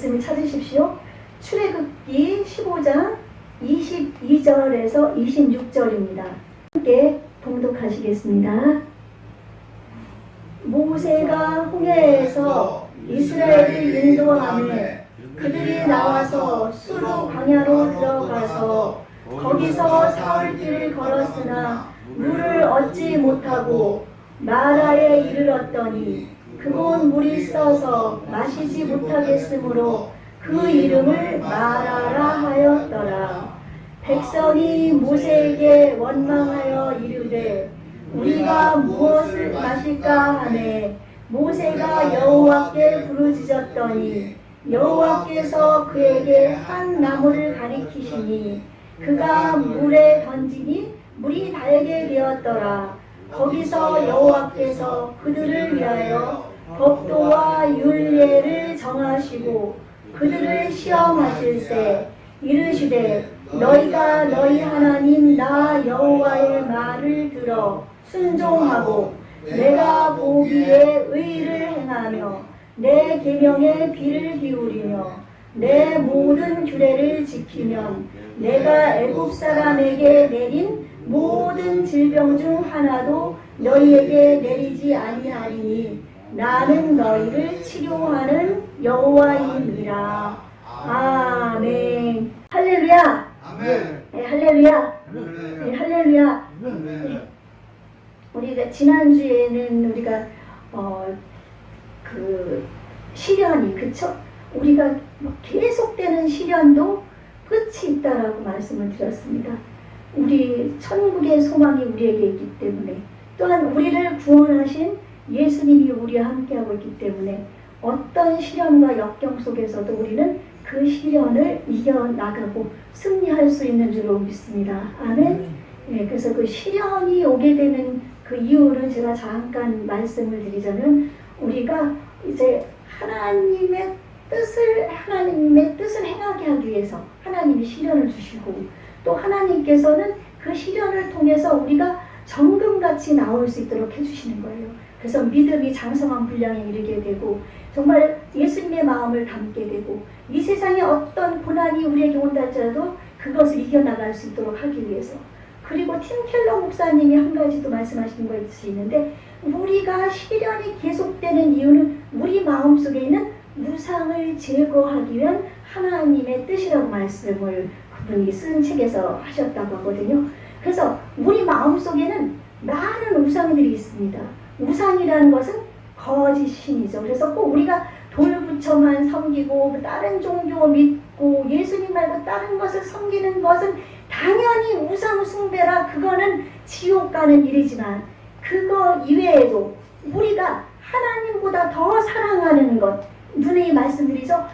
말씀을 찾으십시오. 출애굽기 15장 22절에서 26절입니다. 함께 봉독하시겠습니다. 모세가 홍해에서 이스라엘을 인도하매 그들이 나와서 수르 광야로 들어가서 거기서 사흘길을 걸었으나 물을 얻지 못하고 마라에 이르렀더니 그곳 물이 써서 마시지 못하겠으므로 그 이름을 마라라 하였더라. 백성이 모세에게 원망하여 이르되 우리가 무엇을 마실까 하매 모세가 여호와께 부르짖었더니 여호와께서 그에게 한 나무를 가리키시니 그가 물에 던지니 물이 달게 되었더라. 거기서 여호와께서 그들을 위하여 법도와 율례를 정하시고 그들을 시험하실세 이르시되 너희가 너희 하나님 나 여호와의 말을 들어 순종하고 내가 보기에 의를 행하며 내 계명에 귀를 기울이며 내 모든 규례를 지키면 내가 애굽 사람에게 내린 모든 질병 중 하나도 너희에게 내리지 아니하리니 나는 너희를 치료하는 여호와이니라. 아멘. 할렐루야. 아멘. 네, 할렐루야. 네, 할렐루야. 네. 우리가 지난주에는 우리가 그 시련이 그쵸? 우리가 계속되는 시련도 끝이 있다라고 말씀을 드렸습니다. 우리 천국의 소망이 우리에게 있기 때문에 또한 우리를 구원하신 예수님이 우리와 함께하고 있기 때문에 어떤 시련과 역경 속에서도 우리는 그 시련을 이겨나가고 승리할 수 있는 줄로 믿습니다. 아멘. 네, 그래서 그 시련이 오게 되는 그 이유를 제가 잠깐 말씀을 드리자면 우리가 이제 하나님의 뜻을 행하게 하기 위해서 하나님이 시련을 주시고 또 하나님께서는 그 시련을 통해서 우리가 정금같이 나올 수 있도록 해주시는 거예요. 그래서 믿음이 장성한 분량에 이르게 되고 정말 예수님의 마음을 담게 되고 이 세상에 어떤 고난이 우리에게 온다 할지라도 그것을 이겨나갈 수 있도록 하기 위해서. 그리고 팀 켈러 목사님이 한 가지 또 말씀하시는 것이 있는데 우리가 시련이 계속되는 이유는 우리 마음속에 있는 무상을 제거하기 위한 하나님의 뜻이라고 말씀을 그분이 쓴 책에서 하셨다고 하거든요. 그래서 우리 마음속에는 많은 우상들이 있습니다. 우상이라는 것은 거짓신이죠. 그래서 꼭 우리가 돌부처만 섬기고 다른 종교 믿고 예수님 말고 다른 것을 섬기는 것은 당연히 우상 숭배라 그거는 지옥 가는 일이지만 그거 이외에도 우리가 하나님보다 더 사랑하는 것 눈에 말씀드리죠.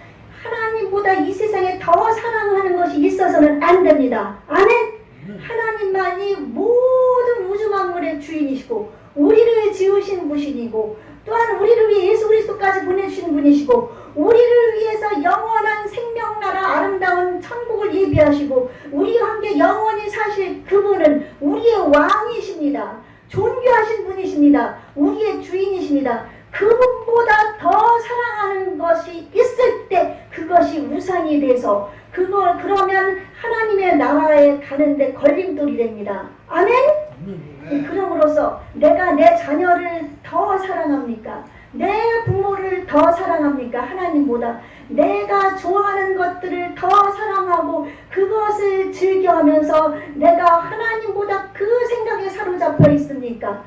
하나님보다 이 세상에 더 사랑하는 것이 있어서는 안 됩니다. 아멘. 하나님만이 모든 우주 만물의 주인이시고 우리를 지으신 분이시고 또한 우리를 위해 예수 그리스도까지 보내주신 분이시고 우리를 위해서 영원한 생명나라 아름다운 천국을 예비하시고 우리와 함께 영원히 사실 그분은 우리의 왕이십니다. 존귀하신 분이십니다. 우리의 주인이십니다. 그분보다 더 사랑하는 것이 있을 때 그것이 우상이 돼서 그러면 하나님의 나라에 가는데 걸림돌이 됩니다. 아멘? 그럼으로써 내가 내 자녀를 더 사랑합니까? 내 부모를 더 사랑합니까? 하나님보다 내가 좋아하는 것들을 더 사랑하고 그것을 즐겨하면서 내가 하나님보다 그 생각에 사로잡혀 있습니까?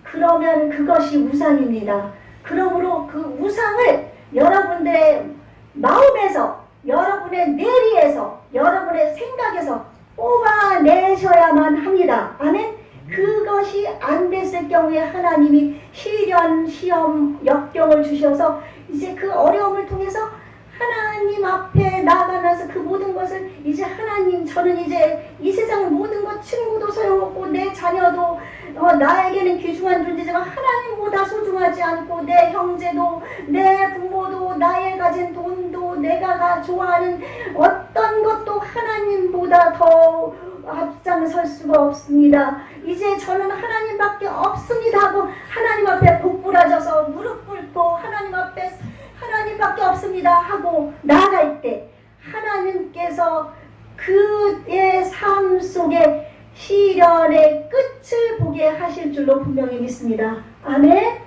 그러면 그것이 우상입니다. 그러므로 그 우상을 여러분들의 마음에서 여러분의 뇌리에서 여러분의 생각에서 뽑아내셔야만 합니다. 아멘? 그것이 안 됐을 경우에 하나님이 시련, 시험, 역경을 주셔서 이제 그 어려움을 통해서 하나님 앞에 나아가면서 그 모든 것을 이제 하나님 저는 이제 이 세상 모든 것 친구도 소용없고 내 자녀도 나에게는 귀중한 존재지만 하나님보다 소중하지 않고 내 형제도 내 부모도 나의 가진 돈도 내가 좋아하는 어떤 것도 하나님보다 더 앞장설 수가 없습니다. 이제 저는 하나님밖에 없습니다 하고 하나님 앞에 복부라져서 무릎 꿇고 하나님 앞에 하나님밖에 없습니다 하고 나아갈 속에 시련의 끝을 보게 하실 줄로 분명히 믿습니다. 아멘?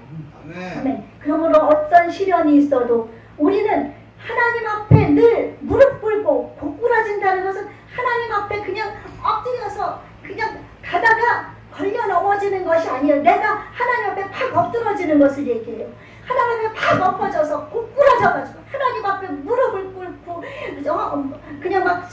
아멘. 그러므로 어떤 시련이 있어도 우리는 하나님 앞에 늘 무릎 꿇고 고꾸라진다는 것은 하나님 앞에 그냥 엎드려서 그냥 가다가 걸려 넘어지는 것이 아니에요. 내가 하나님 앞에 팍 엎드러지는 것을 얘기해요. 하나님 앞에 팍 엎어져서 고꾸라져가지고 하나님 앞에 무릎을 꿇고 그냥 막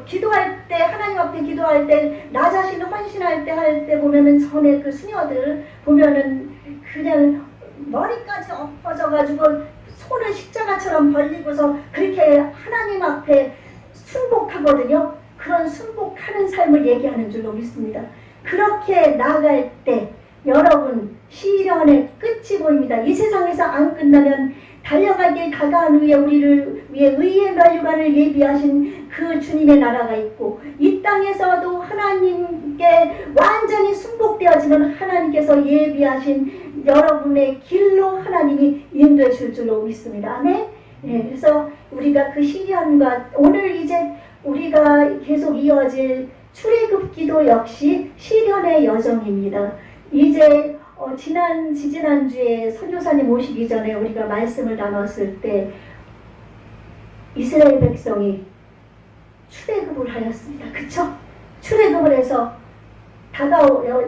기도할 때, 하나님 앞에 기도할 때, 나 자신을 헌신할 때 할 때 보면은 전에 그 수녀들 보면은 그냥 머리까지 엎어져가지고 손을 십자가처럼 벌리고서 그렇게 하나님 앞에 순복하거든요. 그런 순복하는 삶을 얘기하는 줄로 믿습니다. 그렇게 나아갈 때 여러분 시련의 끝이 보입니다. 이 세상에서 안 끝나면 달려갈 길 다가온 후에 우리를 위해 의의 면류관을 예비하신 그 주님의 나라가 있고 이 땅에서도 하나님께 완전히 순복되어지는 하나님께서 예비하신 여러분의 길로 하나님이 인도해 줄 줄로 믿습니다. 아멘. 네, 그래서 우리가 그 시련과 오늘 이제 우리가 계속 이어질 출애굽 기도 역시 시련의 여정입니다. 이제 지난주에 선교사님 오시기 전에 우리가 말씀을 나눴을 때 이스라엘 백성이 출애굽을 하였습니다. 그쵸? 출애굽을 해서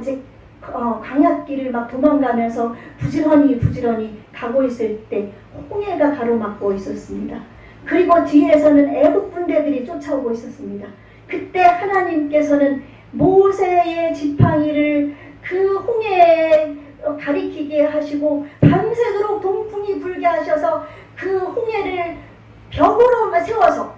이제 광야길을 막 도망가면서 부지런히 가고 있을 때 홍해가 가로막고 있었습니다. 그리고 뒤에서는 애국 군대들이 쫓아오고 있었습니다. 그때 하나님께서는 모세의 지팡이를 그 홍해에 가리키게 하시고 밤새도록 동풍이 불게 하셔서 그 홍해를 벽으로 세워서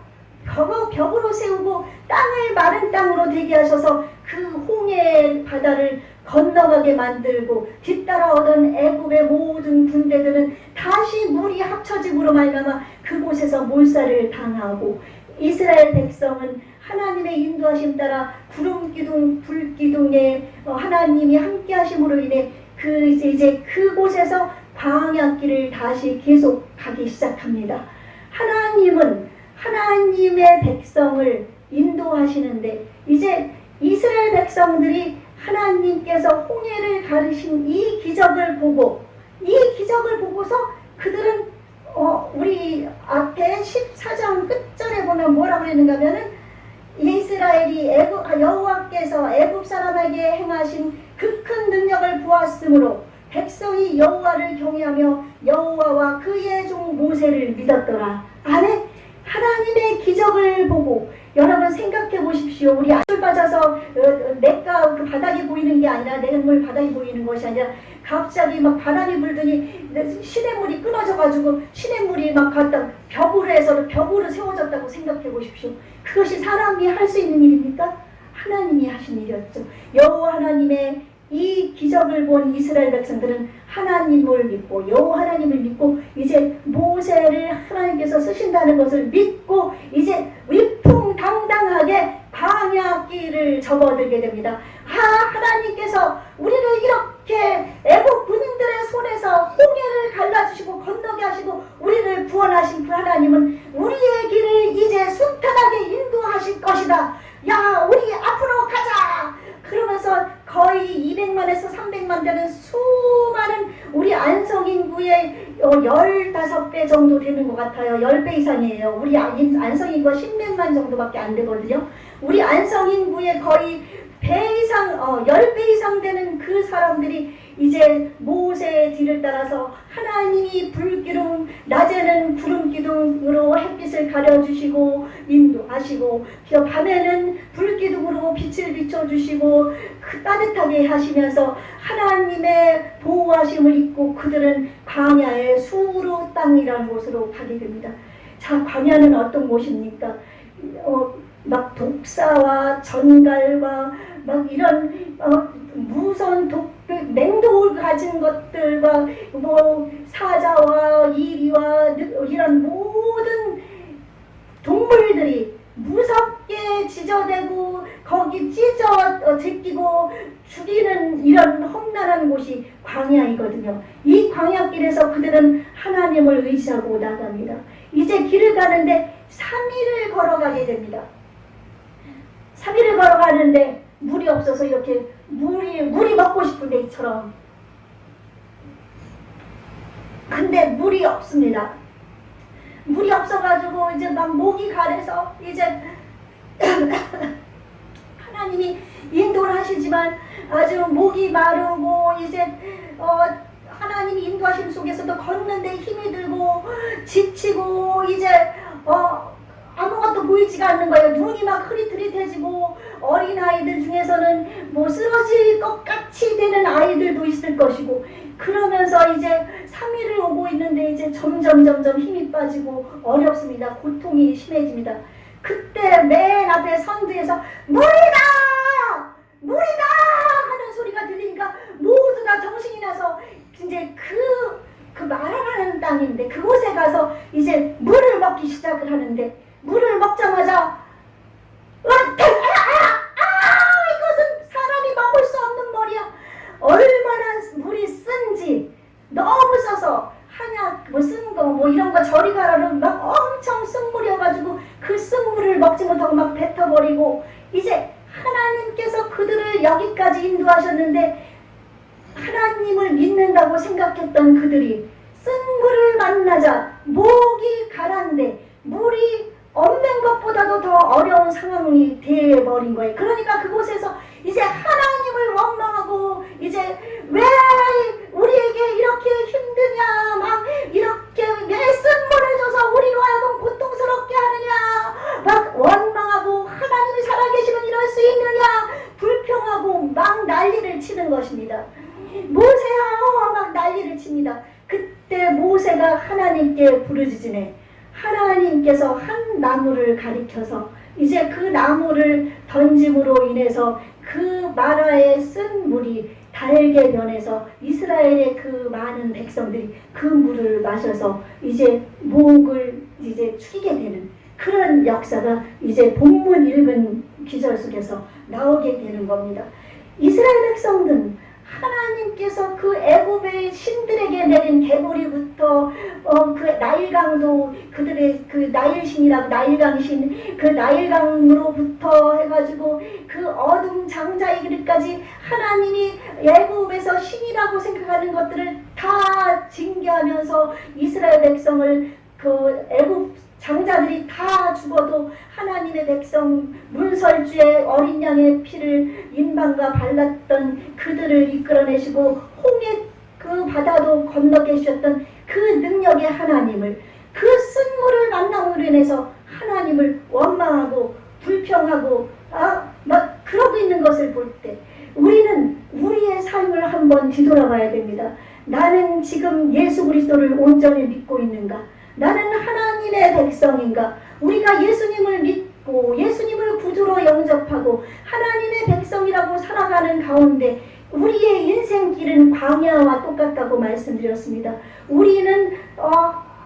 벽으로 세우고 땅을 마른 땅으로 되게 하셔서 그 홍해 바다를 건너가게 만들고 뒤따라오던 애굽의 모든 군대들은 다시 물이 합쳐짐으로 말미암아 그곳에서 몰살을 당하고 이스라엘 백성은 하나님의 인도하심 따라 구름기둥 불기둥에 하나님이 함께하심으로 인해 이제 그곳에서 광야길을 다시 계속 가기 시작합니다. 하나님은 하나님의 백성을 인도하시는데 이제 이스라엘 백성들이 하나님께서 홍해를 가르신 이 기적을 보고서 그들은 우리 앞에 14장 끝절에 보면 뭐라고 그랬는가 하면은 이스라엘이 여호와께서 애굽 사람에게 행하신 그 큰 능력을 보았으므로 백성이 여호와를 경외하며 여호와와 그의 종 모세를 믿었더라. 아멘. 하나님의 기적을 보고 여러분 생각해 보십시오. 우리 물 빠져서 내가 그 바닥이 보이는 게 아니라 내물 바닥이 보이는 것이 아니라 갑자기 막 바람이 불더니 시냇물이 끊어져가지고 시냇물이 막 갔다 벽으로 세워졌다고 생각해 보십시오. 그것이 사람이 할 수 있는 일입니까? 하나님이 하신 일이었죠. 여호와 하나님의 이 기적을 본 이스라엘 백성들은 하나님을 믿고 여호와 하나님을 믿고 이제 모세를 하나님께서 쓰신다는 것을 믿고 이제 위풍당당하게 광야길을 접어들게 됩니다. 하나님께서 우리를 이렇게 애국 군인들의 손에서 홍해를 갈라주시고 건너게 하시고 우리를 구원하신 그 하나님은 우리의 길을 이제 순탄하게 인도하실 것이다. 야, 우리 앞으로 가자. 그러면서 거의 200만에서 300만 되는 수많은 우리 안성 인구의 15배 정도 되는 것 같아요. 10배 이상이에요. 우리 안성 인구가 10몇만 정도밖에 안 되거든요. 우리 안성 인구의 거의 배 이상, 10배 이상 되는 그 사람들이 이제 모세의 뒤를 따라서 하나님이 불기둥, 낮에는 구름기둥으로 햇빛을 가려주시고 인도하시고 밤에는 불기둥으로 빛을 비춰주시고 따뜻하게 하시면서 하나님의 보호하심을 입고 그들은 광야의 수르 땅이라는 곳으로 가게 됩니다. 자, 광야는 어떤 곳입니까? 막 독사와 전갈과 막 이런 무서운 맹독을 가진 것들과 뭐 사자와 이리와 이런 모든 동물들이 무섭게 지저대고 거기 제끼고 죽이는 이런 험난한 곳이 광야이거든요. 이 광야길에서 그들은 하나님을 의지하고 나갑니다. 이제 길을 가는데 3일을 걸어가게 됩니다. 3일을 걸어가는데 물이 없어서 이렇게 물이 먹고 싶은데 이처럼. 근데 물이 없습니다. 물이 없어가지고 이제 막 목이 가래서 이제 하나님이 인도를 하시지만 아주 목이 마르고 이제 하나님이 인도하심 속에서도 걷는데 힘이 들고 지치고 이제 아무것도 보이지가 않는 거예요. 눈이 막 흐릿흐릿해지고 어린아이들 중에서는 뭐 쓰러질 것 같이 되는 아이들도 있을 것이고 그러면서 이제 3일을 오고 있는데 이제 점점 힘이 빠지고 어렵습니다. 고통이 심해집니다. 그때 맨 앞에 선두에서 물이다! 물이다! 하는 소리가 들리니까 모두 다 정신이 나서 이제 그 마라라는 땅인데 그곳에 가서 이제 물을 먹기 시작을 하는데 물을 먹자마자 이것은 사람이 먹을 수 없는 물이야. 얼마나 물이 쓴지 너무 써서 한약 뭐 쓴 거 뭐 이런 거 저리 가라는 막 엄청 쓴 물이어가지고 그 쓴 물을 먹지 못하고 막 뱉어버리고 이제 하나님께서 그들을 여기까지 인도하셨는데 하나님을 믿는다고 생각했던 그들이 쓴 물을 만나자 목이 가라앉는데 물이 없는 것보다도 더 어려운 상황이 되어버린 거예요. 그러니까 그곳에서 이제 하나님을 원망하고 이제 왜 우리에게 이렇게 힘드냐 막 이렇게 왜 쓴물을 줘서 우리로 하여금 고통스럽게 하느냐 막 원망하고 하나님이 살아계시면 이럴 수 있느냐 불평하고 막 난리를 치는 것입니다. 모세야 막 난리를 칩니다. 그때 모세가 하나님께 부르짖으네. 하나님께서 한 나무를 가리켜서 이제 그 나무를 던짐으로 인해서 그 마라에 쓴 물이 달게 변해서 이스라엘의 그 많은 백성들이 그 물을 마셔서 이제 목을 이제 축이게 되는 그런 역사가 이제 본문 읽은 기절 속에서 나오게 되는 겁니다. 이스라엘 백성들은 하나님께서 그 애굽의 신들에게 내린 개보리부터 그 나일강도 그들의 그 나일신이라고 나일강신 그 나일강으로부터 해가지고 그 어둠 장자의 길까지 하나님이 애굽에서 신이라고 생각하는 것들을 다 징계하면서 이스라엘 백성을 그 애굽 장자들이 다 죽어도 하나님의 백성 문설주의 어린 양의 피를 인방과 발랐던 그들을 이끌어내시고 홍해 그 바다도 건너게 주셨던 그 능력의 하나님을 그 쓴물을 만남으로 인해서 하나님을 원망하고 불평하고 막 그러고 있는 것을 볼 때 우리는 우리의 삶을 한번 뒤돌아봐야 됩니다. 나는 지금 예수 그리스도를 온전히 믿고 있는가? 나는 하나님의 백성인가? 우리가 예수님을 믿고 예수님을 구주로 영접하고 하나님의 백성이라고 살아가는 가운데 우리의 인생길은 광야와 똑같다고 말씀드렸습니다. 우리는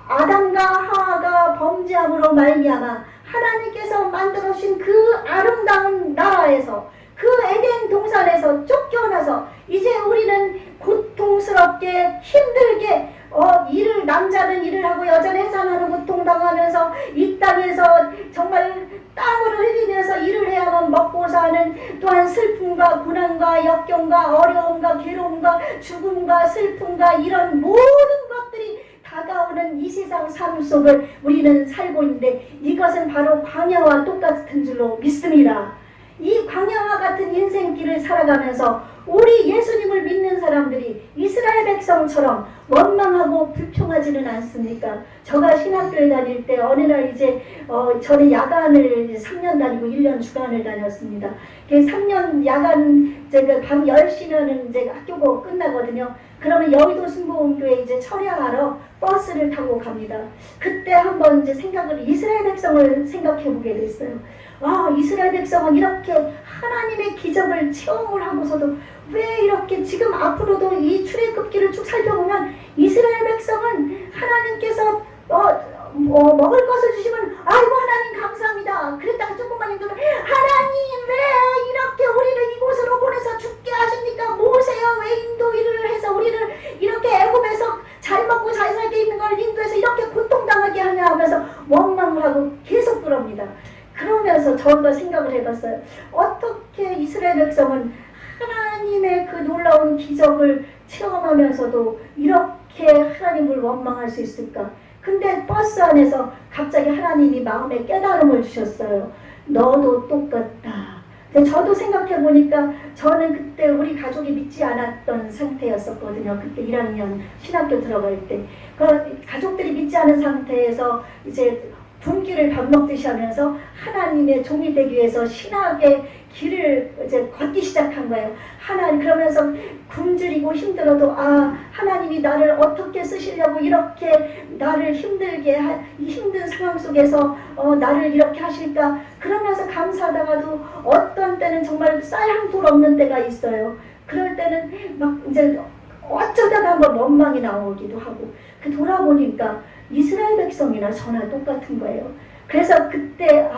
아담과 하와가 범죄함으로 말미암아 하나님께서 만들어주신 그 아름다운 나라에서 그 에덴 동산에서 쫓겨나서 이제 우리는 고통스럽게 힘들게 남자는 일을 하고 여자는 해산하는 고통당하면서 이 땅에서 정말 땀을 흘리면서 일을 해야만 먹고 사는 또한 슬픔과 고난과 역경과 어려움과 괴로움과 죽음과 슬픔과 이런 모든 것들이 다가오는 이 세상 삶 속을 우리는 살고 있는데 이것은 바로 광야와 똑같은 줄로 믿습니다. 이 광야와 같은 인생길을 살아가면서 우리 예수님을 믿는 사람들이 이스라엘 백성처럼 원망하고 불평하지는 않습니까? 제가 신학교에 다닐 때 어느 날 이제 저는 야간을 3년 다니고 1년 주간을 다녔습니다. 3년 야간 제가 밤 10시면은 이제 학교가 끝나거든요. 그러면 여의도 순복음교회 이제 철야하러 버스를 타고 갑니다. 그때 한번 이제 이스라엘 백성을 생각해 보게 됐어요. 이스라엘 백성은 이렇게 하나님의 기적을 체험을 하고서도 왜 이렇게 지금 앞으로도 이 출애굽기를 쭉 살펴보면 이스라엘 백성은 하나님께서 먹을 것을 주시면 아이고 하나님 감사합니다. 그랬다가 조금만 힘들면 하나님 왜 이렇게 우리를 이곳으로 보내서 죽게 하십니까? 모세여 왜 인도 일을 해서 우리를 이렇게 애굽에서 잘 먹고 잘 살게 있는 걸 인도에서 이렇게 고통당하게 하냐 하면서 원망을 하고 계속 그럽니다. 그러면서 저도 생각을 해봤어요. 어떻게 이스라엘 백성은 하나님의 그 놀라운 기적을 체험하면서도 이렇게 하나님을 원망할 수 있을까? 근데 버스 안에서 갑자기 하나님이 마음에 깨달음을 주셨어요. 너도 똑같다. 근데 저도 생각해 보니까 저는 그때 우리 가족이 믿지 않았던 상태였었거든요. 그때 1학년 신학교 들어갈 때. 그 가족들이 믿지 않은 상태에서 이제 분기를 밥 먹듯이 하면서 하나님의 종이 되기 위해서 신학의 길을 이제 걷기 시작한 거예요. 하나님, 그러면서 굶주리고 힘들어도 하나님이 나를 어떻게 쓰시려고 이렇게 나를 힘들게 이 힘든 상황 속에서 나를 이렇게 하실까, 그러면서 감사하다가도 어떤 때는 정말 쌀 한 풀 없는 때가 있어요. 그럴 때는 막 이제 어쩌다가 한번 원망이 나오기도 하고, 그 돌아보니까 이스라엘 백성이나 저나 똑같은 거예요. 그래서 그때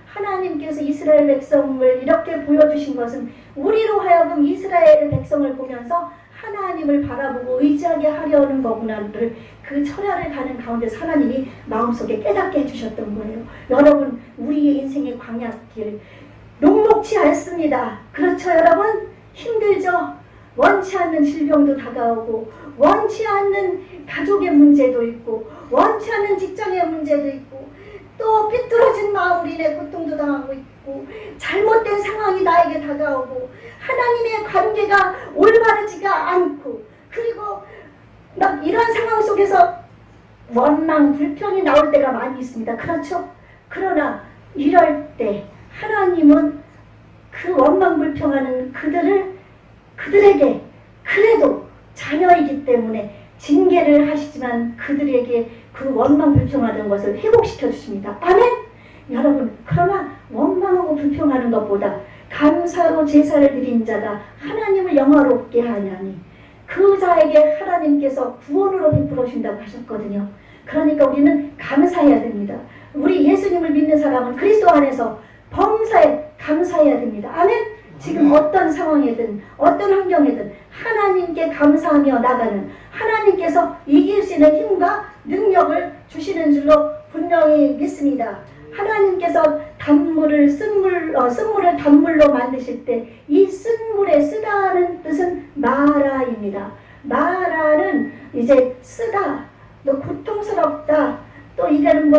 하나님께서 이스라엘 백성을 이렇게 보여주신 것은 우리로 하여금 이스라엘 백성을 보면서 하나님을 바라보고 의지하게 하려는 거구나를, 그 철야를 가는 가운데서 하나님이 마음속에 깨닫게 해주셨던 거예요. 여러분, 우리의 인생의 광야길 녹록지 않습니다. 그렇죠 여러분? 힘들죠? 원치 않는 질병도 다가오고, 원치 않는 가족의 문제도 있고, 원치 않는 직장의 문제도 있고, 또 삐뚤어진 마음으로 인해 고통도 당하고 있고, 잘못된 상황이 나에게 다가오고, 하나님의 관계가 올바르지가 않고, 그리고 막 이런 상황 속에서 원망, 불평이 나올 때가 많이 있습니다. 그렇죠? 그러나 이럴 때 하나님은 그 원망, 불평하는 그들에게 그래도 자녀이기 때문에 징계를 하시지만 그들에게 그 원망 불평하던 것을 회복시켜 주십니다. 아멘? 여러분, 그러나 원망하고 불평하는 것보다 감사로 제사를 드린 자가 하나님을 영화롭게 하냐니 그 자에게 하나님께서 구원으로 베풀어 준다고 하셨거든요. 그러니까 우리는 감사해야 됩니다. 우리 예수님을 믿는 사람은 그리스도 안에서 범사에 감사해야 됩니다. 아멘? 지금 어떤 상황이든 어떤 환경이든 하나님께 감사하며 나가는, 하나님께서 이길 수 있는 힘과 능력을 주시는 줄로 분명히 믿습니다. 하나님께서 쓴물을 단물로 만드실 때 이 쓴물에 쓰다는 뜻은 마라입니다. 마라는 이제 쓰다, 또 고통스럽다, 또 이게는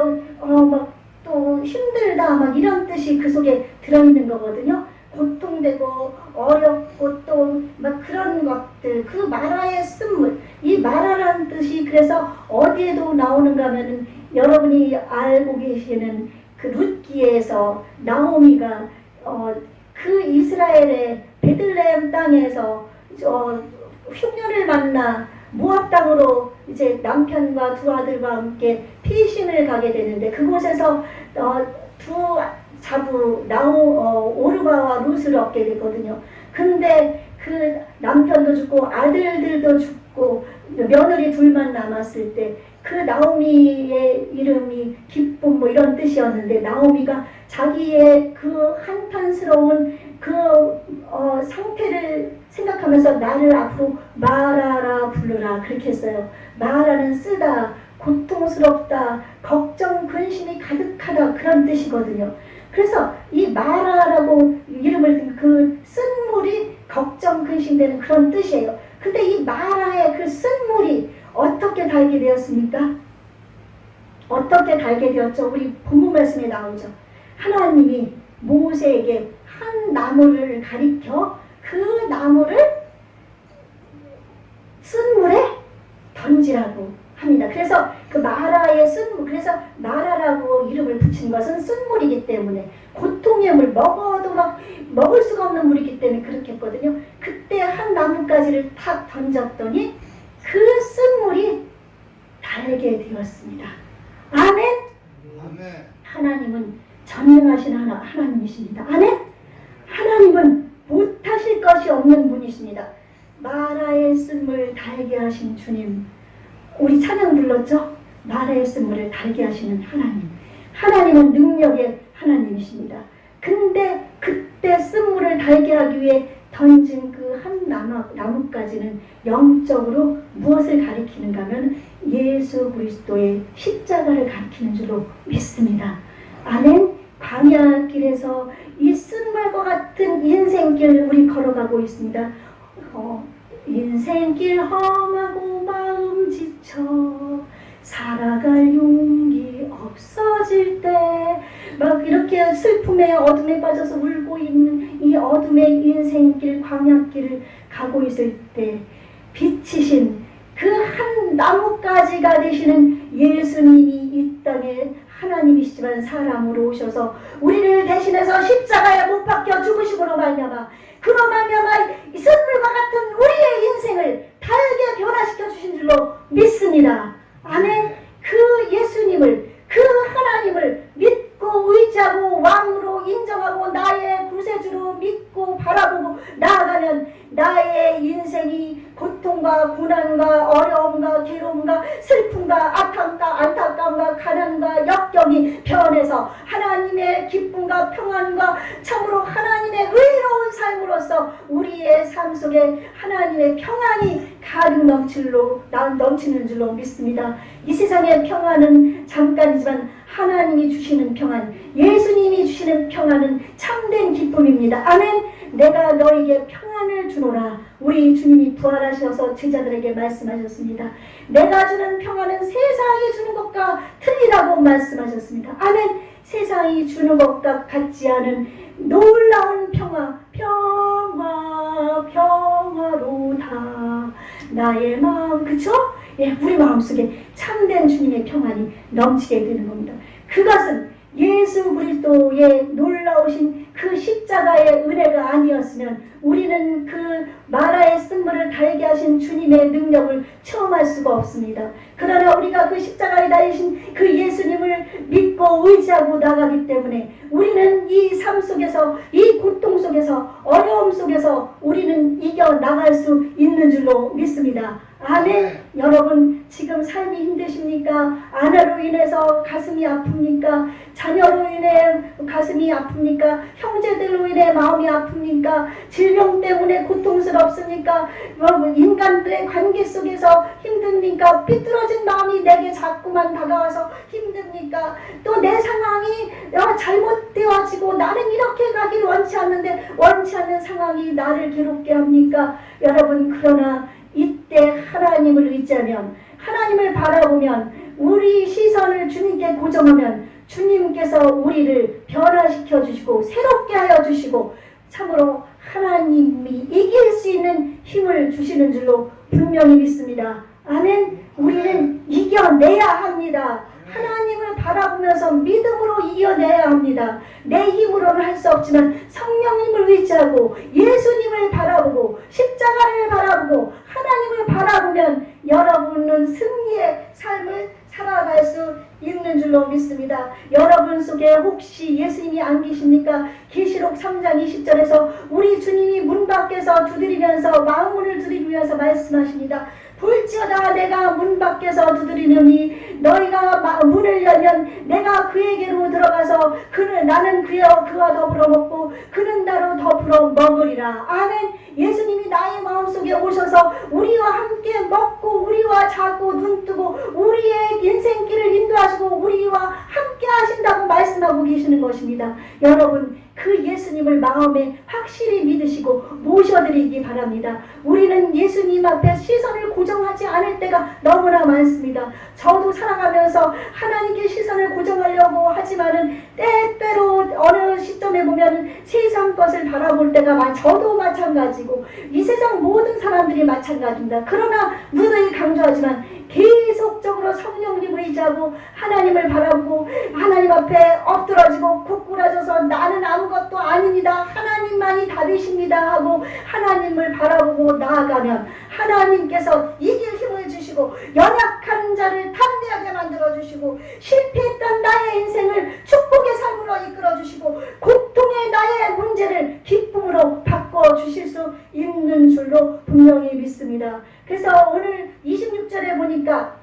또 힘들다, 막 이런 뜻이 그 속에 들어있는 거거든요. 고통되고 어렵고 또 막 그런 것들, 그 마라의 쓴물, 이 마라라는 뜻이 그래서 어디에도 나오는가 하면은 여러분이 알고 계시는 그 룻기에서 나오미가 그 이스라엘의 베들레헴 땅에서 흉년을 만나 모압 땅으로 이제 남편과 두 아들과 함께 피신을 가게 되는데, 그곳에서 두 자부 오르바와 룻을 얻게 되거든요. 근데 그 남편도 죽고 아들들도 죽고 며느리 둘만 남았을 때 그 나오미의 이름이 기쁨 뭐 이런 뜻이었는데, 나오미가 자기의 그 한탄스러운 그 상태를 생각하면서 나를 앞으로 마라라 부르라 그렇게 했어요. 마라는 쓰다, 고통스럽다, 걱정, 근심이 가득하다 그런 뜻이거든요. 그래서 이 마라라고 이름을 든 그 쓴물이 걱정, 근심되는 그런 뜻이에요. 근데 이 마라의 그 쓴물이 어떻게 달게 되었습니까? 어떻게 달게 되었죠? 우리 본문 말씀에 나오죠. 하나님이 모세에게 한 나무를 가리켜 그 나무를 쓴물에 던지라고 합니다. 그래서 그 마라의 쓴물, 그래서 마라라고 이름을 붙인 것은 쓴물이기 때문에, 고통의 물, 먹어도 막 먹을 수가 없는 물이기 때문에 그렇게 했거든요. 그때 한 나뭇가지를 탁 던졌더니 그 쓴물이 달게 되었습니다. 아멘? 아멘. 하나님은 전능하신 하나님이십니다. 아멘? 하나님은 못하실 것이 없는 분이십니다. 마라의 쓴물 달게 하신 주님, 우리 찬양 불렀죠? 마라의 쓴물을 달게 하시는 하나님. 하나님은 능력의 하나님이십니다. 근데 그때 쓴물을 달게 하기 위해 던진 그 한 나뭇가지는 영적으로 무엇을 가리키는가 하면 예수 그리스도의 십자가를 가리키는 줄로 믿습니다. 아멘. 광야길에서 이 쓴물과 같은 인생길 우리 걸어가고 있습니다. 인생길 험하고 마음 지쳐 살아갈 용기 없어질 때 막 이렇게 슬픔의 어둠에 빠져서 울고 있는 이 어둠의 인생길 광야길을 가고 있을 때 빛이신 그 한 나뭇가지가 되시는 예수님이 이 땅에 하나님이시지만 사람으로 오셔서 우리를 대신해서 십자가에 못 박혀 죽으심으로 말미암아 그로 말미암아 쓴물과 같은 우리의 인생을 달게 변화시켜 주신 줄로 믿습니다. 아멘. 그 예수님을 그 하나님을 믿고 의지하고 왕으로 인정하고 나의 구세주로 믿고 바라보고 나아가면 나의 인생이 고통과 고난과 어려움과 괴로움과 슬픔과 안타까움과 가난과 역경이 변해서 하나님의 기쁨과 평안과 참으로 하나님의 의로운 삶으로서 우리의 삶 속에 하나님의 평안이 가득 넘치는 줄로 믿습니다. 이 세상의 평안은 잠깐이지만 하나님이 주시는 평안, 예수님이 주시는 평안은 참된 기쁨입니다. 아멘. 내가 너에게 평안을 주노라. 우리 주님이 부활하셔서 제자들에게 말씀하셨습니다. 내가 주는 평안은 세상이 주는 것과 틀리다고 말씀하셨습니다. 아멘. 세상이 주는 것과 같지 않은 놀라운 평화로다 나의 마음. 그쵸? 예, 우리 마음속에 참된 주님의 평안이 넘치게 되는 겁니다. 그것은 예수 그리스도의 놀라우신 그 십자가의 은혜가 아니었으면 우리는 그 마라의 쓴물을 달게 하신 주님의 능력을 체험할 수가 없습니다. 그러나 우리가 그 십자가에 달리신 그 예수님을 믿고 의지하고 나가기 때문에 우리는 이 삶 속에서, 이 고통 속에서, 어려움 속에서 우리는 이겨나갈 수 있는 줄로 믿습니다. 아멘. 여러분 지금 삶이 힘드십니까? 아내로 인해서 가슴이 아픕니까? 자녀로 인해 가슴이 아픕니까? 형제들로 인해 마음이 아픕니까? 질병 때문에 고통스럽습니까? 인간들의 관계 속에서 힘듭니까? 삐뚤어진 마음이 내게 자꾸만 다가와서 힘듭니까? 또 내 상황이 잘못되어지고 나는 이렇게 가길 원치 않는데 원치 않는 상황이 나를 괴롭게 합니까? 여러분 그러나 이때 하나님을 의지하면, 하나님을 바라보면, 우리 시선을 주님께 고정하면 주님께서 우리를 변화시켜 주시고 새롭게 하여 주시고 참으로 하나님이 이길 수 있는 힘을 주시는 줄로 분명히 믿습니다. 아멘. 우리는 이겨내야 합니다. 하나님을 바라보면서 믿음으로 이겨내야 합니다. 내 힘으로는 할 수 없지만 성령님을 의지하고 예수님을 바라보고 십자가를 바라보고 하나님을 바라보면 여러분은 승리의 삶을 살아갈 수 있는 줄로 믿습니다. 여러분 속에 혹시 예수님이 안 계십니까? 계시록 3장 20절에서 우리 주님이 문 밖에서 두드리면서 마음문을 두드리면서 말씀하십니다. 볼지어다 내가 문 밖에서 두드리느니 너희가 문을 열면 내가 그에게로 들어가서 나는 그와 더불어 먹고 그는 나로 더불어 먹으리라. 아멘. 예수님이 나의 마음속에 오셔서 우리와 함께 먹고 우리와 자고 눈뜨고 우리의 인생길을 인도하시고 우리와 함께 하신다고 말씀하고 계시는 것입니다. 여러분 그 예수님을 마음에 확실히 믿으시고 모셔드리기 바랍니다. 우리는 예수님 앞에 시선을 고정하지 않을 때가 너무나 많습니다. 저도 살아가면서 하나님께 시선을 고정하려고 하지만은 때때로 어느 시점에 보면 세상 것을 바라볼 때가 저도 마찬가지고 이 세상 모든 사람들이 마찬가지입니다. 그러나 누누이 강조하지만 계속적으로 성령님을 의지하고 하나님을 바라보고 하나님 앞에 엎드러지고 고꾸라져서 나는 아무것도 아닙니다. 하나님만이 답이십니다 하고 하나님을 바라보고 나아가면 하나님께서 이길 힘을 주시고 연약한 자를 담대하게 만들어주시고 실패했던 나의 인생을 축복의 삶으로 이끌어주시고 고통의 나의 문제를 기쁨으로 바꿔주실 수 있는 줄로 분명히 믿습니다. 그래서 오늘 26절에 보니까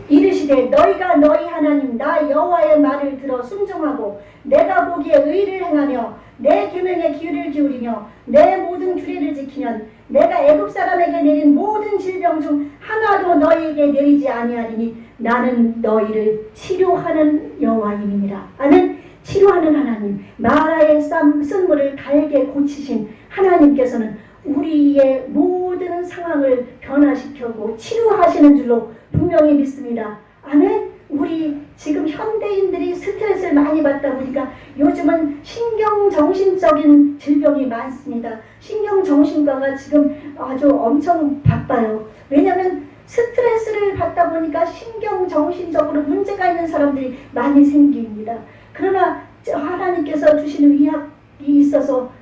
이르시되 너희가 너희 하나님 나 여호와의 말을 들어 순종하고 내가 보기에 의를 행하며 내 계명에 귀를 기울이며 내 모든 규례를 지키면 내가 애굽 사람에게 내린 모든 질병 중 하나도 너희에게 내리지 아니하리니 나는 너희를 치료하는 여호와임이니라. 아멘. 치료하는 하나님, 마라의 쓴물을 달게 고치신 하나님께서는 우리의 모든 상황을 변화시켜고 치료하시는 줄로 분명히 믿습니다. 아멘. 우리 지금 현대인들이 스트레스를 많이 받다 보니까 요즘은 신경정신적인 질병이 많습니다. 신경정신과가 지금 아주 엄청 바빠요. 왜냐하면 스트레스를 받다 보니까 신경정신적으로 문제가 있는 사람들이 많이 생깁니다. 그러나 하나님께서 주시는 의학이 있어서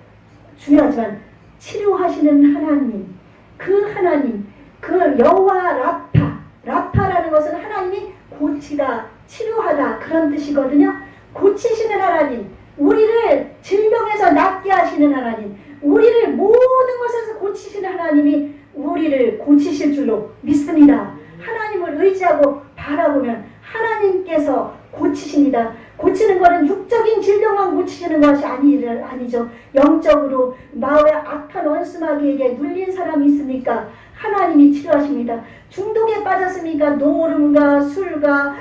중요하지만 치료하시는 하나님, 그 여호와 라파라는 것은 하나님이 고치다, 치료하다 그런 뜻이거든요. 고치시는 하나님, 우리를 질병에서 낫게 하시는 하나님, 우리를 모든 것에서 고치시는 하나님이 우리를 고치실 줄로 믿습니다. 하나님을 의지하고 바라보면 하나님께서 고치십니다. 고치는 것은 육적인 질병만 고치시는 것이 아니죠. 영적으로 마음의 악한 원수마귀에게 눌린 사람이 있습니까? 하나님이 치료하십니다. 중독에 빠졌습니까? 노름과 술과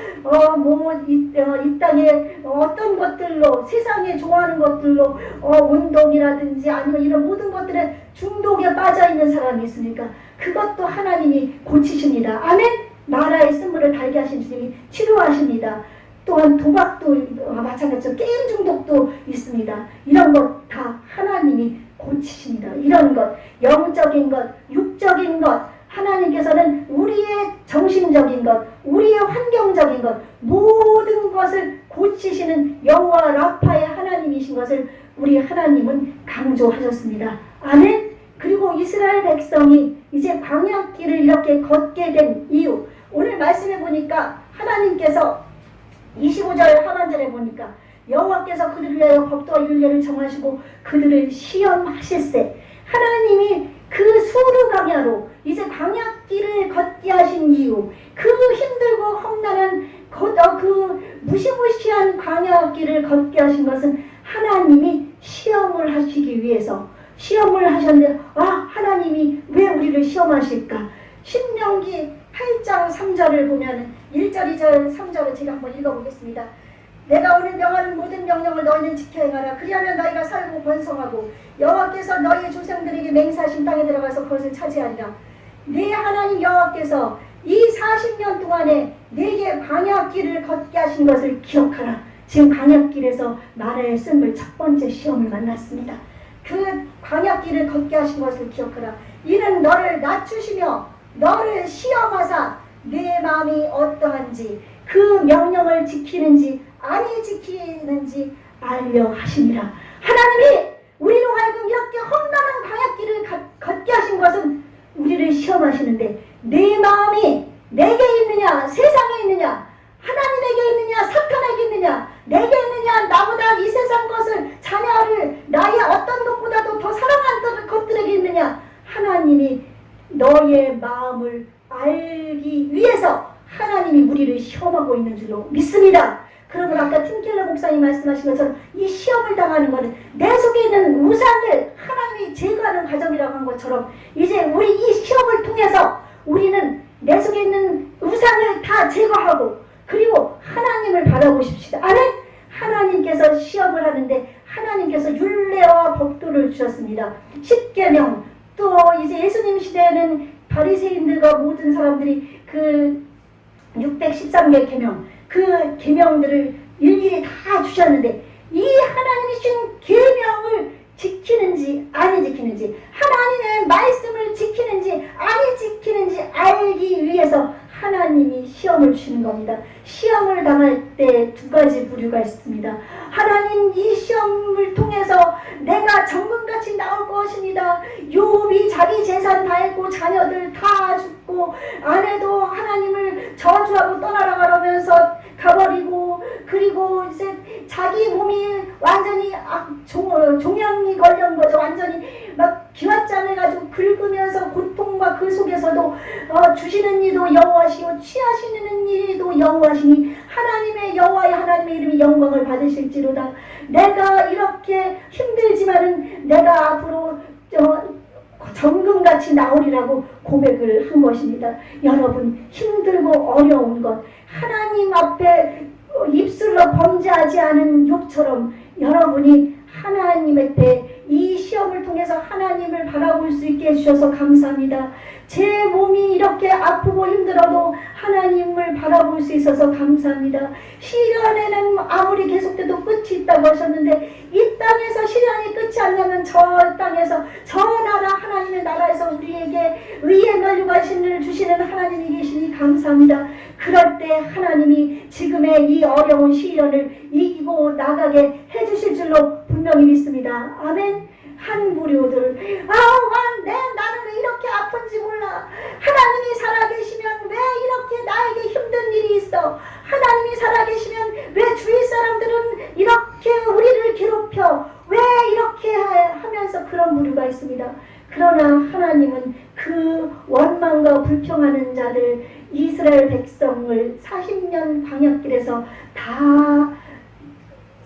이 땅에 어떤 것들로 세상에 좋아하는 것들로 운동이라든지 아니면 이런 모든 것들에 중독에 빠져있는 사람이 있습니까? 그것도 하나님이 고치십니다. 아멘. 마라의 쓴물을 달게 하신 주님이 치료하십니다. 또한 도박도 마찬가지로 게임 중독도 있습니다. 이런 것 다 하나님이 고치십니다. 이런 것, 영적인 것, 육적인 것, 하나님께서는 우리의 정신적인 것, 우리의 환경적인 것, 모든 것을 고치시는 여호와 라파의 하나님이신 것을 우리 하나님은 강조하셨습니다. 아멘. 그리고 이스라엘 백성이 이제 광야길을 이렇게 걷게 된 이유, 오늘 말씀해 보니까 하나님께서 25절 하반절에 보니까 여호와께서 그들을 위하여 법도와 율례를 정하시고 그들을 시험하실세. 하나님이 그 수르 광야로 이제 광야길을 걷게 하신 이유, 그 힘들고 험난한 그 무시무시한 광야길을 걷게 하신 것은 하나님이 시험을 하시기 위해서 시험을 하셨는데, 하나님이 왜 우리를 시험하실까? 신명기 8장 3절을 보면 1절, 2절, 3절을 제가 한번 읽어보겠습니다. 내가 오늘 명하는 모든 명령을 너희는 지켜 행하라. 그리하면 너희가 살고 번성하고 여호와께서 너희 조상들에게 맹세하신 땅에 들어가서 그것을 차지하리라. 네 하나님 여호와께서 이 40년 동안에 네게 광야길을 걷게 하신 것을 기억하라. 지금 광야길에서 마라의 쓴물 첫 번째 시험을 만났습니다. 그 광야길을 걷게 하신 것을 기억하라. 이는 너를 낮추시며 너를 시험하사 내 마음이 어떠한지 그 명령을 지키는지 아니 지키는지 알려 하시니라. 하나님이 우리로 하여금 이렇게 험난한 광야길을 걷게 하신 것은 우리를 시험하시는데, 내 마음이 내게 있느냐 세상에 있느냐, 하나님에게 있느냐 사탄에게 있느냐, 내게 있느냐 나보다 이 세상 것을 자녀를 나의 어떤 것보다도 더 사랑하는 것들에게 있느냐. 하나님이 너의 마음을 알기 위해서 하나님이 우리를 시험하고 있는 줄로 믿습니다. 그러면 아까 팀켈러 목사님 말씀하신 것처럼 이 시험을 당하는 것은 내 속에 있는 우상을 하나님이 제거하는 과정이라고 한 것처럼 이제 우리 이 시험을 통해서 우리는 내 속에 있는 우상을 다 제거하고 그리고 하나님을 바라보십시다. 아멘. 하나님께서 시험을 하는데 하나님께서 율례와 법도를 주셨습니다. 십계명, 또 이제 예수님 시대에는 바리새인들과 모든 사람들이 그 613개 계명, 그 계명들을 일일이 다 주셨는데 이 하나님이 주신 계명을 지키는지 아니 지키는지, 하나님의 말씀을 지키는지 아니 지키는지 알기 위해서 하나님이 시험을 주시는 겁니다. 시험을 당할 때 두 가지 부류가 있습니다. 하나님 이 시험을 통해서 내가 정금같이 나올 것입니다. 욥이 자기 재산 다 했고 자녀들 다 죽고 아내도 하나님을 저주하고 떠나라 그러면서 가버리고, 그리고 이제 자기 몸이 완전히 종양이 걸린 거죠. 완전히 막 기왓잠해가지고 긁으면서 고통과 그 속에서도 주시는 이도 여호와시오 취하시는 이도 여호와시니 하나님의 여호와의 하나님의 이름이 영광을 받으실지로다. 내가 이렇게 힘들지만은 내가 앞으로 정금같이 나오리라고 고백을 한 것입니다. 여러분, 힘들고 어려운 것, 하나님 앞에 입술로 범죄하지 않은 욥처럼 여러분이 하나님의 때 이 시험을 통해서 하나님을 바라볼 수 있게 해주셔서 감사합니다. 제 몸이 이렇게 아프고 힘들어도 하나님을 바라볼 수 있어서 감사합니다. 시련에는 아무리 계속돼도 끝이 있다고 하셨는데 이 땅에서 시련이 끝이 안 나면 저 땅에서 저 나라 하나님의 나라에서 우리에게 의의 면류관신을 주시는 하나님이 계시니 감사합니다. 그럴 때 하나님이 지금의 이 어려운 시련을 이기고 나가게 해주실 줄로 분명히 믿습니다. 아멘. 한 무료들, 나는 왜 이렇게 아픈지 몰라. 하나님이 살아계시면 왜 이렇게 나에게 힘든 일이 있어. 하나님이 살아계시면 왜 주위 사람들은 이렇게 우리를 괴롭혀. 왜 이렇게 하면서 그런 무료가 있습니다. 그러나 하나님은 그 원망과 불평하는 자를, 이스라엘 백성을 40년 광야길에서 다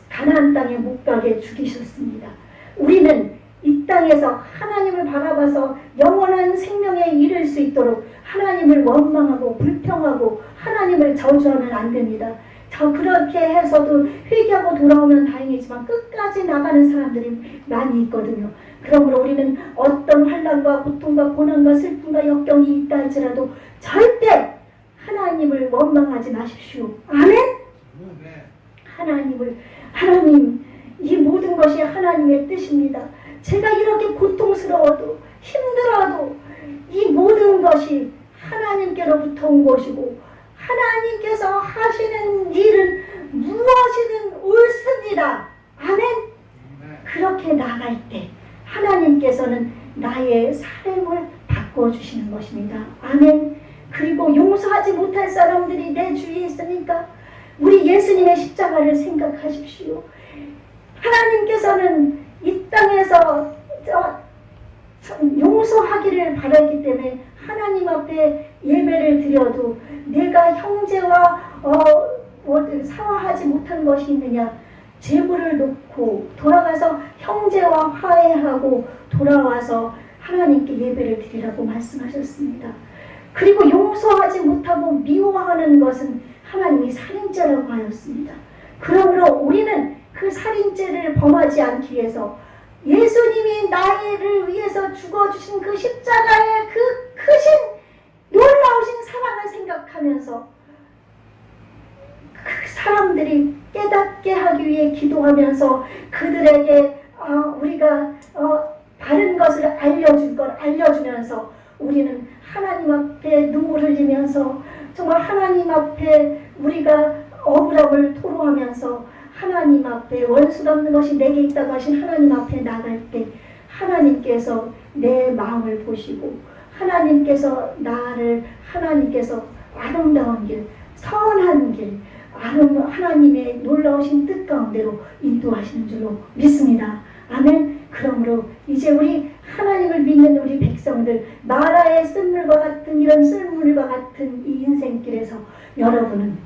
가나안 땅에 못 가게 죽이셨습니다. 우리는 이 땅에서 하나님을 바라봐서 영원한 생명에 이를 수 있도록 하나님을 원망하고 불평하고 하나님을 저주하면 안 됩니다. 그렇게 해서도 회개하고 돌아오면 다행이지만 끝까지 나가는 사람들이 많이 있거든요. 그러므로 우리는 어떤 환난과 고통과 고난과 슬픔과 역경이 있다 할지라도 절대 하나님을 원망하지 마십시오. 아멘? 하나님, 이 모든 것이 하나님의 뜻입니다. 제가 이렇게 고통스러워도 힘들어도 이 모든 것이 하나님께로부터 온 것이고 하나님께서 하시는 일은 무엇이든 옳습니다. 아멘? 그렇게 나갈 때 하나님께서는 나의 삶을 바꿔주시는 것입니다. 아멘. 그리고 용서하지 못할 사람들이 내 주위에 있으니까 우리 예수님의 십자가를 생각하십시오. 하나님께서는 이 땅에서 용서하기를 바라기 때문에 하나님 앞에 예배를 드려도 내가 형제와 상화하지 못한 것이 있느냐, 제물을 놓고 돌아가서 형제와 화해하고 돌아와서 하나님께 예배를 드리라고 말씀하셨습니다. 그리고 용서하지 못하고 미워하는 것은 하나님이 살인죄라고 하였습니다. 그러므로 우리는 그 살인죄를 범하지 않기 위해서 예수님이 나를 위해서 죽어주신 그 십자가의 그 크신 놀라우신 사랑을 생각하면서 그 사람들이 깨닫게 하기 위해 기도하면서 그들에게 우리가 바른 것을 알려주면서 우리는 하나님 앞에 눈물 흘리면서 정말 하나님 앞에 우리가 억울함을 토로하면서 하나님 앞에 원수없는 것이 내게 있다고 하신 하나님 앞에 나갈 때 하나님께서 내 마음을 보시고 하나님께서 아름다운 길, 선한 길, 하나님의 놀라우신 뜻 가운데로 인도하시는 줄로 믿습니다. 아멘. 그러므로 이제 우리 하나님을 믿는 우리 백성들, 나라의 쓴물과 같은 이런 쓴물과 같은 이 인생길에서 여러분은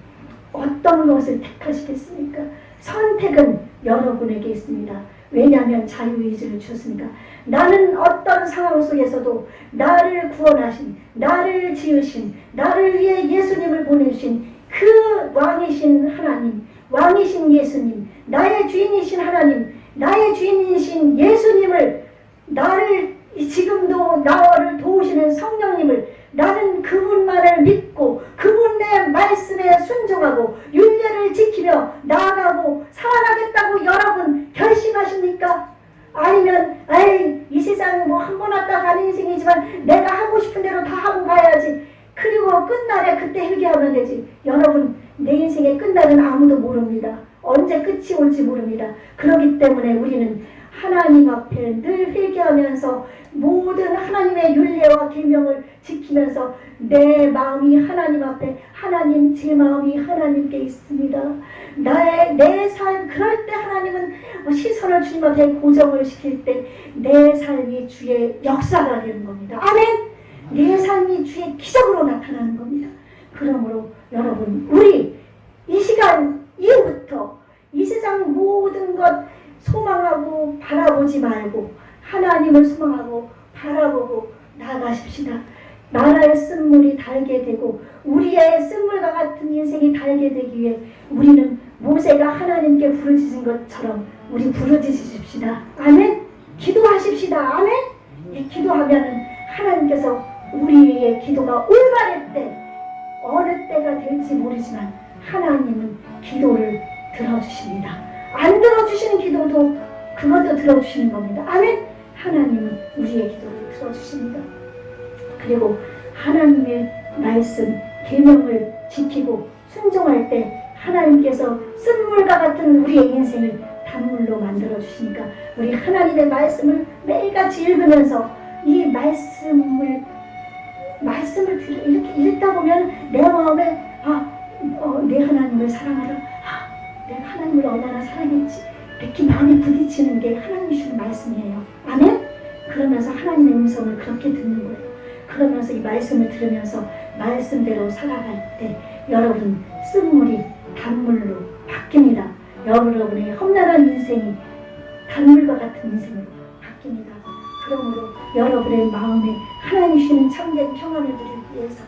어떤 것을 택하시겠습니까? 선택은 여러분에게 있습니다. 왜냐하면 자유의지를 주셨습니다. 나는 어떤 상황 속에서도 나를 구원하신, 나를 지으신, 나를 위해 예수님을 보내주신 그 왕이신 하나님, 왕이신 예수님, 나의 주인이신 하나님, 나의 주인이신 예수님을, 나를 지금도 나를 도우시는 성령님을, 나는 그분만을 믿고 그분의 말씀에 순종하고 율례를 지키며 나아가고 살아가겠다고 여러분 결심하십니까? 아니면 이 세상은 한 번 왔다 가는 인생이지만 내가 하고 싶은 대로 다 하고 가야지, 그리고 끝날에 그때 회개하면 되지. 여러분, 내 인생의 끝날은 아무도 모릅니다. 언제 끝이 올지 모릅니다. 그렇기 때문에 우리는 하나님 앞에 늘 회개하면서 모든 하나님의 율례와 계명을 지키면서 내 마음이 하나님 앞에, 하나님, 제 마음이 하나님께 있습니다. 내 삶, 그럴 때 하나님은 시선을 주님 앞에 고정을 시킬 때 내 삶이 주의 역사가 되는 겁니다. 아멘! 내 삶이 주의 기적으로 나타나는 겁니다. 그러므로 여러분, 우리 이 시간 이후부터 이 세상 모든 것 소망하고 바라보지 말고 하나님을 소망하고 바라보고 나아가십시다. 나라의 쓴물이 달게 되고 우리의 쓴물과 같은 인생이 달게 되기 위해 우리는 모세가 하나님께 부르짖은 것처럼 우리 부르짖으십시다. 아멘. 기도하십시다. 아멘. 기도하면은 하나님께서 우리의 기도가 올바를 때 어느 때가 될지 모르지만 하나님은 기도를 들어주십니다. 안 들어주시는 기도도 그것도 들어주시는 겁니다. 아멘. 하나님은 우리의 기도를 들어주십니다. 그리고 하나님의 말씀 계명을 지키고 순종할 때 하나님께서 쓴물과 같은 우리의 인생을 단물로 만들어 주시니까 우리 하나님의 말씀을 매일같이 읽으면서 이 말씀을 이렇게 읽다 보면 내 마음에 내 하나님을 사랑하라. 내가 하나님을 얼마나 사랑했지. 이렇게 마음이 부딪히는 게 하나님이 주는 말씀이에요. 아멘? 그러면서 하나님의 음성을 그렇게 듣는 거예요. 그러면서 이 말씀을 들으면서 말씀대로 살아갈 때 여러분 쓴물이 단물로 바뀝니다. 여러분의 험난한 인생이 단물과 같은 인생으로 바뀝니다. 그러므로 여러분의 마음에 하나님 주시는 참된 평안을 누리기 위해서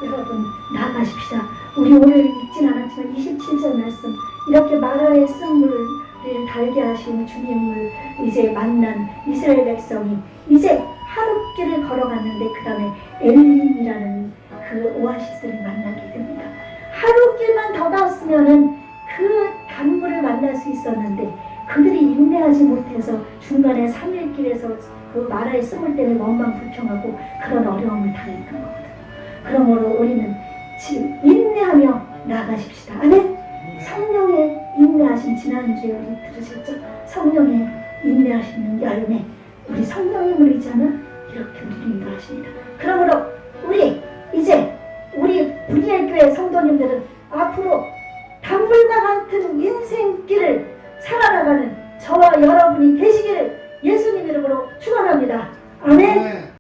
여러분 나아가십시다. 우리 오늘 읽진 않았지만 27절 말씀 이렇게 마라의 쓴물을 달게 하신 주님을 이제 만난 이스라엘 백성이 이제 하룻길을 걸어갔는데 그 다음에 엘림이라는 그 오아시스를 만나게 됩니다. 하룻길만 더 갔으면은 그 단물을 만날 수 있었는데 그들이 인내하지 못해서 중간에 3일길에서 그 마라의 쓴물 때문에 원망불평하고 그런 어려움을 당했던 거거든요. 그러므로 우리는 지금 인내하며 나아가십시다. 아멘. 성령의 인내하신 지난주에 우리 들으셨죠? 성령의 인내하시는 열매 우리 성령님을 의지하며 이렇게 우리를 인도하십니다. 그러므로 우리 이제 우리 분리의 교회 성도님들은 앞으로 단물과 같은 인생길을 살아나가는 저와 여러분이 되시기를 예수님 이름으로 축원합니다. 아멘.